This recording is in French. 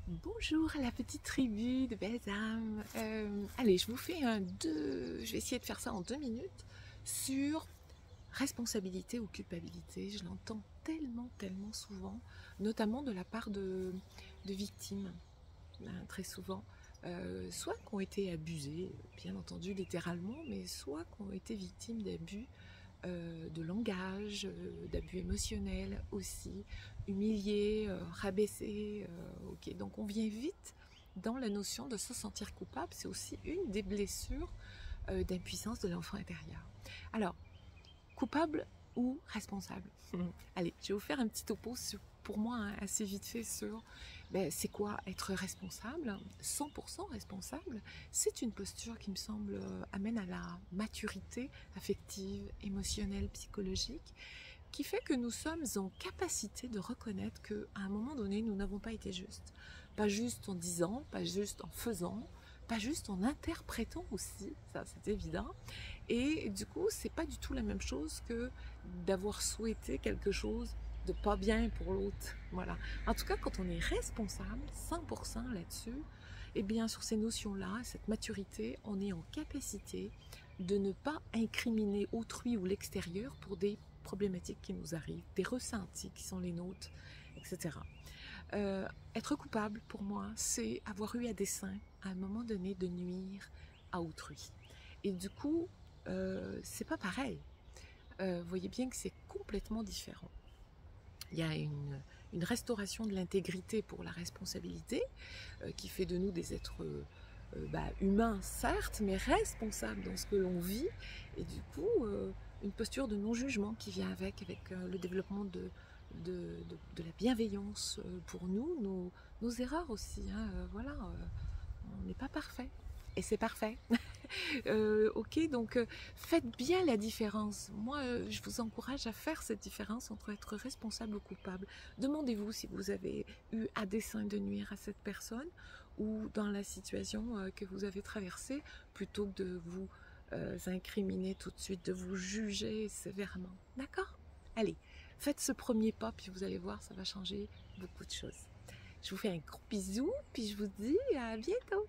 Bonjour à la petite tribu de belles âmes. Allez, je vous fais je vais essayer de faire ça en 2 minutes sur responsabilité ou culpabilité. Je l'entends tellement souvent, notamment de la part de victimes, très souvent. Soit qui ont été abusées, bien entendu littéralement, mais soit qui ont été victimes d'abus de langage, d'abus émotionnels aussi, humiliés, rabaissés. Ok, donc on vient vite dans la notion de se sentir coupable. C'est aussi une des blessures d'impuissance de l'enfant intérieur. Alors, coupable ou responsable? Allez, je vais vous faire un petit topo pour moi assez vite fait sur c'est quoi être responsable, 100% responsable. C'est une posture qui me semble amène à la maturité affective, émotionnelle, psychologique, qui fait que nous sommes en capacité de reconnaître qu'à un moment donné, nous n'avons pas été justes. Pas juste en disant, pas juste en faisant, pas juste en interprétant aussi, ça c'est évident. Et du coup, c'est pas du tout la même chose que d'avoir souhaité quelque chose de pas bien pour l'autre. Voilà. En tout cas, quand on est responsable, 100% là-dessus, eh bien, sur ces notions-là, cette maturité, on est en capacité de ne pas incriminer autrui ou l'extérieur pour des problématiques qui nous arrivent, des ressentis qui sont les nôtres, etc. Être coupable, pour moi, c'est avoir eu à dessein, à un moment donné, de nuire à autrui. Et du coup, c'est pas pareil. Vous voyez bien que c'est complètement différent. Il y a une restauration de l'intégrité pour la responsabilité, qui fait de nous des êtres humains, certes, mais responsables dans ce que l'on vit. Et du coup, une posture de non-jugement qui vient avec le développement de la bienveillance pour nous, nos erreurs aussi. Hein, voilà, on n'est pas parfait. Et c'est parfait. Ok, donc faites bien la différence. Moi, je vous encourage à faire cette différence entre être responsable ou coupable. Demandez-vous si vous avez eu à dessein de nuire à cette personne ou dans la situation que vous avez traversée, plutôt que de vous incriminer tout de suite, de vous juger sévèrement. D'accord? Allez, faites ce premier pas, puis vous allez voir, ça va changer beaucoup de choses. Je vous fais un gros bisou, puis je vous dis à bientôt.